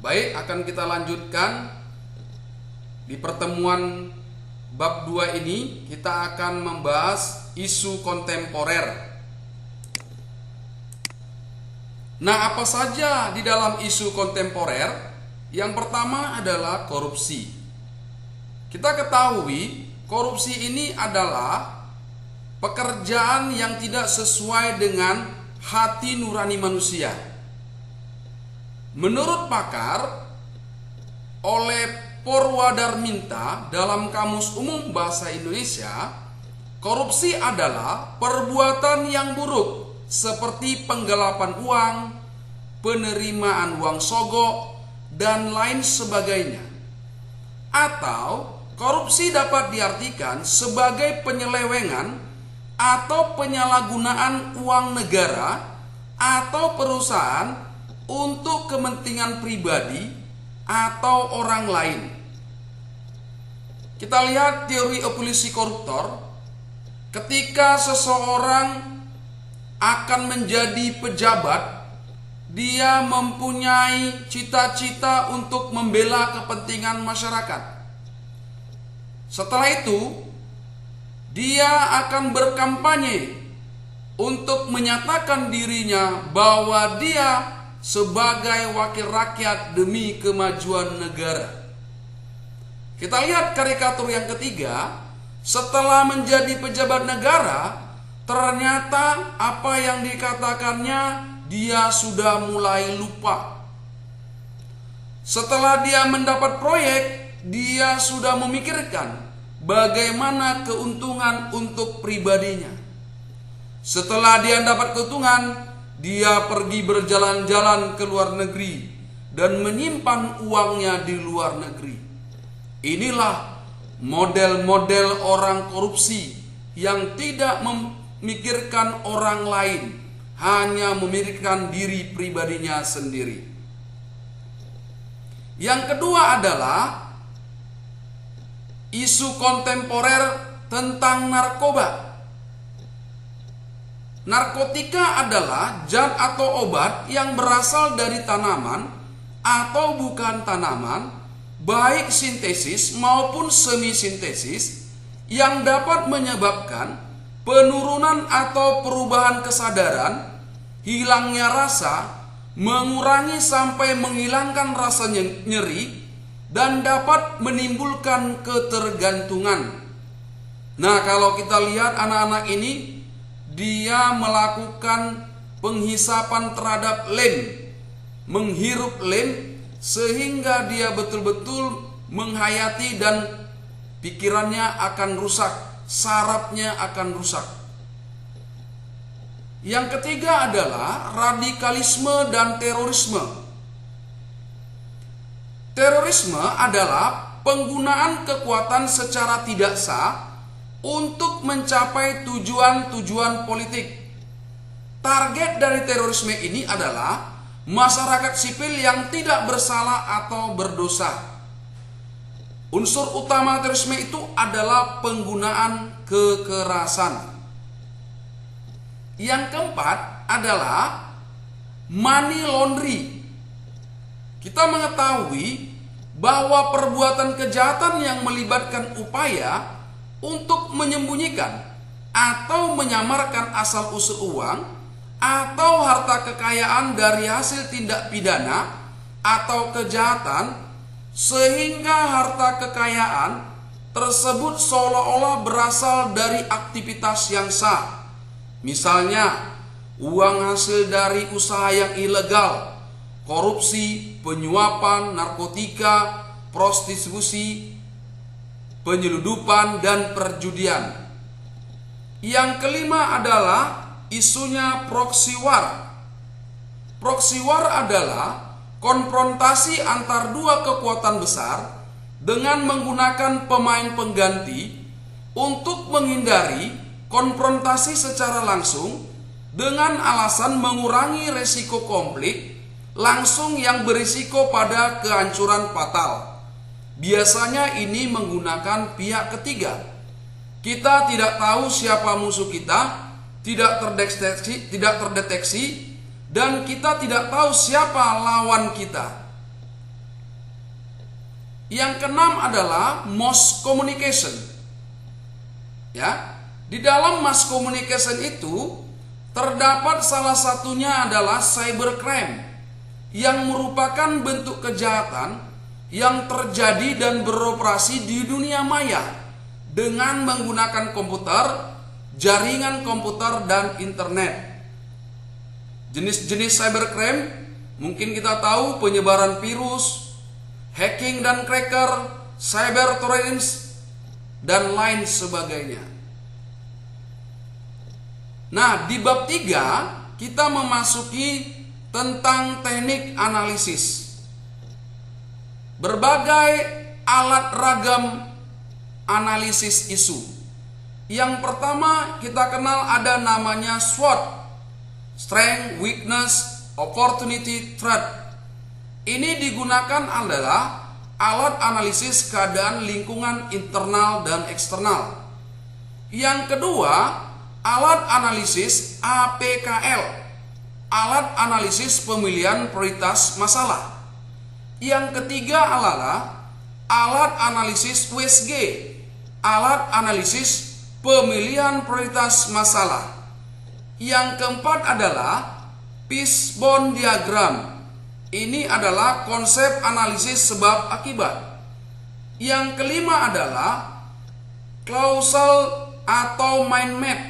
Baik, akan kita lanjutkan di pertemuan bab 2 ini. Kita akan membahas isu kontemporer. Nah, apa saja di dalam isu kontemporer? Yang pertama adalah korupsi. Kita ketahui korupsi ini adalah pekerjaan yang tidak sesuai dengan hati nurani manusia. Menurut pakar, oleh Porwadarminta dalam Kamus Umum Bahasa Indonesia, korupsi adalah perbuatan yang buruk seperti penggelapan uang, penerimaan uang sogok, dan lain sebagainya. Atau korupsi dapat diartikan sebagai penyelewengan atau penyalahgunaan uang negara atau perusahaan untuk kepentingan pribadi atau orang lain. Kita lihat teori evolusi koruptor. Ketika seseorang akan menjadi pejabat, dia mempunyai cita-cita untuk membela kepentingan masyarakat. Setelah itu, dia akan berkampanye untuk menyatakan dirinya bahwa dia sebagai wakil rakyat demi kemajuan negara. Kita lihat karikatur yang ketiga. Setelah menjadi pejabat negara, ternyata apa yang dikatakannya dia sudah mulai lupa. Setelah dia mendapat proyek, dia sudah memikirkan bagaimana keuntungan untuk pribadinya. Setelah dia dapat keuntungan, dia pergi berjalan-jalan ke luar negeri dan menyimpan uangnya di luar negeri. Inilah model-model orang korupsi yang tidak memikirkan orang lain, hanya memikirkan diri pribadinya sendiri. Yang kedua adalah isu kontemporer tentang narkoba. Narkotika adalah zat atau obat yang berasal dari tanaman atau bukan tanaman, baik sintesis maupun semi-sintesis, yang dapat menyebabkan penurunan atau perubahan kesadaran, hilangnya rasa, mengurangi sampai menghilangkan rasa nyeri, dan dapat menimbulkan ketergantungan. Nah, kalau kita lihat anak-anak ini, dia melakukan penghisapan terhadap lem, menghirup lem, sehingga dia betul-betul menghayati dan pikirannya akan rusak, sarafnya akan rusak. Yang ketiga adalah radikalisme dan terorisme. Terorisme adalah penggunaan kekuatan secara tidak sah untuk mencapai tujuan-tujuan politik. Target dari terorisme ini adalah masyarakat sipil yang tidak bersalah atau berdosa. Unsur utama terorisme itu adalah penggunaan kekerasan. Yang keempat adalah money laundry. Kita mengetahui bahwa perbuatan kejahatan yang melibatkan upaya untuk menyembunyikan atau menyamarkan asal-usul uang atau harta kekayaan dari hasil tindak pidana atau kejahatan, sehingga harta kekayaan tersebut seolah-olah berasal dari aktivitas yang sah. Misalnya, uang hasil dari usaha yang ilegal, korupsi, penyuapan, narkotika, prostitusi, penyeludupan, dan perjudian. Yang kelima adalah isunya proxy war. Proxy war adalah konfrontasi antar dua kekuatan besar dengan menggunakan pemain pengganti untuk menghindari konfrontasi secara langsung dengan alasan mengurangi resiko konflik langsung yang berisiko pada kehancuran fatal. Biasanya ini menggunakan pihak ketiga. Kita tidak tahu siapa musuh kita, tidak terdeteksi, dan kita tidak tahu siapa lawan kita. Yang keenam adalah mass communication. Ya, di dalam mass communication itu terdapat salah satunya adalah cybercrime, yang merupakan bentuk kejahatan yang terjadi dan beroperasi di dunia maya dengan menggunakan komputer, jaringan komputer, dan internet. Jenis-jenis cybercrime mungkin kita tahu: penyebaran virus, hacking dan cracker, cyber terrorism, dan lain sebagainya. Nah, di bab 3 kita memasuki tentang teknik analisis. Berbagai alat ragam analisis isu. Yang pertama kita kenal ada namanya SWOT, Strength, Weakness, Opportunity, Threat. Ini digunakan adalah alat analisis keadaan lingkungan internal dan eksternal. Yang kedua, alat analisis APKL, alat analisis pemilihan prioritas masalah. Yang ketiga adalah alat analisis USG, alat analisis pemilihan prioritas masalah. Yang keempat adalah fishbone diagram. Ini adalah konsep analisis sebab akibat. Yang kelima adalah causal atau mind map,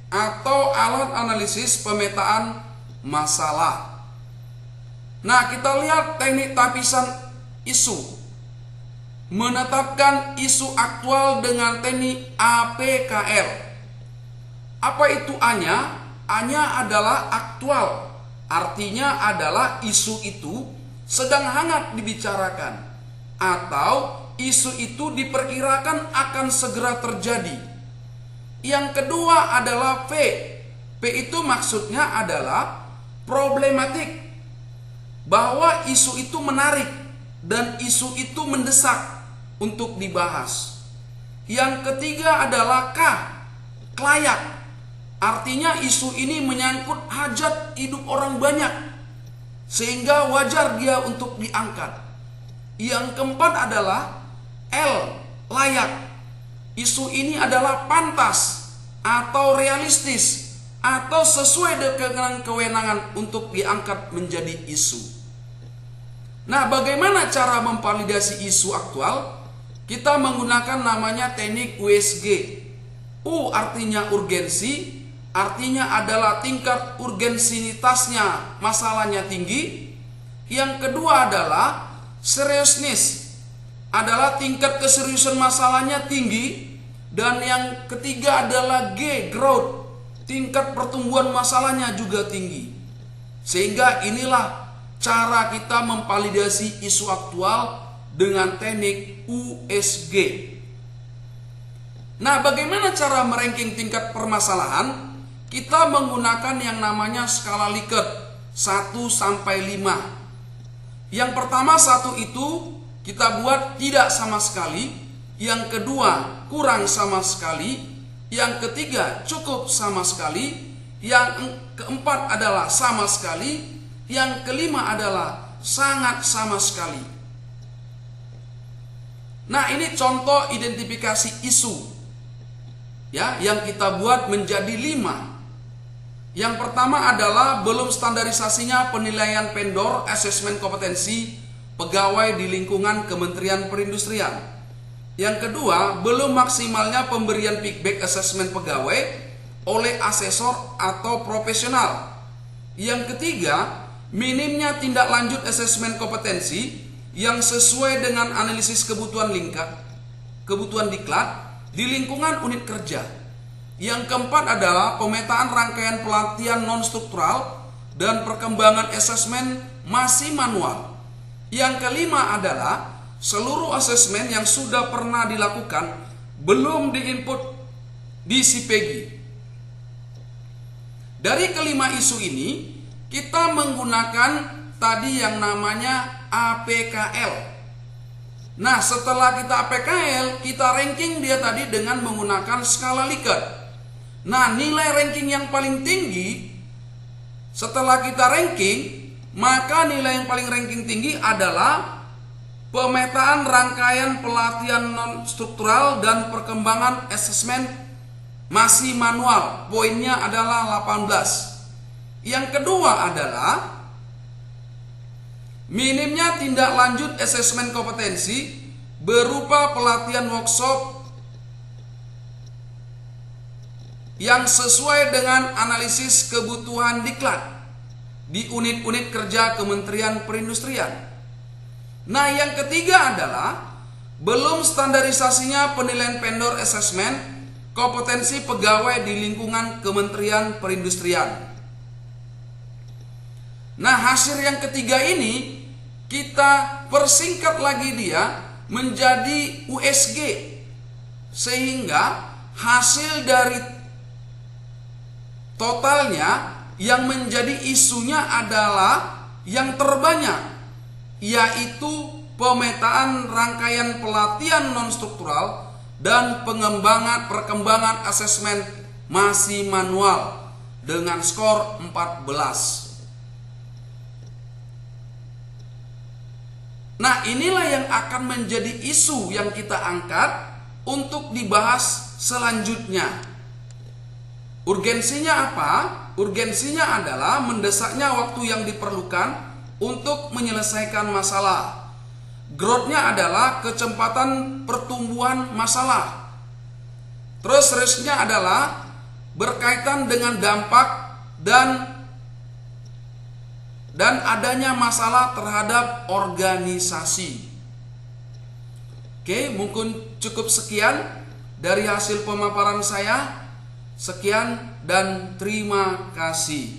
atau alat analisis pemetaan masalah. Nah, kita lihat teknik tapisan isu. Menetapkan isu aktual dengan teknik APKL. Apa itu A-nya? A-nya adalah aktual. Artinya adalah isu itu sedang hangat dibicarakan, atau isu itu diperkirakan akan segera terjadi. Yang kedua adalah P. P itu maksudnya adalah problematik, bahwa isu itu menarik dan isu itu mendesak untuk dibahas. Yang ketiga adalah K. Kelayak. Artinya isu ini menyangkut hajat hidup orang banyak, sehingga wajar dia untuk diangkat. Yang keempat adalah L. Layak. Isu ini adalah pantas atau realistis atau sesuai dengan kewenangan untuk diangkat menjadi isu. Nah, bagaimana cara memvalidasi isu aktual? Kita menggunakan namanya teknik USG. U artinya urgensi, artinya adalah tingkat urgensitasnya masalahnya tinggi. Yang kedua adalah seriousness, adalah tingkat keseriusan masalahnya tinggi. Dan yang ketiga adalah G, growth, tingkat pertumbuhan masalahnya juga tinggi. Sehingga inilah cara kita memvalidasi isu aktual dengan teknik USG. Nah, bagaimana cara meranking tingkat permasalahan? Kita menggunakan yang namanya skala Likert 1 sampai 5. Yang pertama 1 itu kita buat tidak sama sekali, yang kedua kurang sama sekali, yang ketiga cukup sama sekali, yang keempat adalah sama sekali, yang kelima adalah sangat sama sekali. Nah, ini contoh identifikasi isu ya yang kita buat menjadi 5. Yang pertama adalah belum standarisasinya penilaian vendor asesmen kompetensi pegawai di lingkungan Kementerian Perindustrian. Yang kedua, belum maksimalnya pemberian feedback asesmen pegawai oleh asesor atau profesional. Yang ketiga, minimnya tindak lanjut asesmen kompetensi yang sesuai dengan analisis kebutuhan diklat di lingkungan unit kerja. Yang keempat adalah pemetaan rangkaian pelatihan non-struktural dan perkembangan asesmen masih manual. Yang kelima adalah seluruh asesmen yang sudah pernah dilakukan belum diinput di SIPEGI. Dari kelima isu ini, kita menggunakan tadi yang namanya APKL. Nah, setelah kita APKL, kita ranking dia tadi dengan menggunakan skala Likert. Nah, nilai ranking yang paling tinggi setelah kita ranking, maka nilai yang paling ranking tinggi adalah pemetaan rangkaian pelatihan non struktural dan perkembangan asesmen masih manual. Poinnya adalah 18. Yang kedua adalah minimnya tindak lanjut asesmen kompetensi berupa pelatihan workshop yang sesuai dengan analisis kebutuhan diklat di unit-unit kerja Kementerian Perindustrian. Nah, yang ketiga adalah belum standarisasinya penilaian vendor assessment kompetensi pegawai di lingkungan Kementerian Perindustrian. Nah, hasil yang ketiga ini kita persingkat lagi dia menjadi USG, sehingga hasil dari totalnya yang menjadi isunya adalah yang terbanyak, yaitu pemetaan rangkaian pelatihan non-struktural dan perkembangan asesmen masih manual dengan skor 14. Nah, inilah yang akan menjadi isu yang kita angkat untuk dibahas selanjutnya. Urgensinya apa? Urgensinya adalah mendesaknya waktu yang diperlukan untuk menyelesaikan masalah. Growth-nya adalah kecepatan pertumbuhan masalah. Terus risk-nya adalah berkaitan dengan dampak dan adanya masalah terhadap organisasi. Oke, mungkin cukup sekian dari hasil pemaparan saya. Sekian dan terima kasih.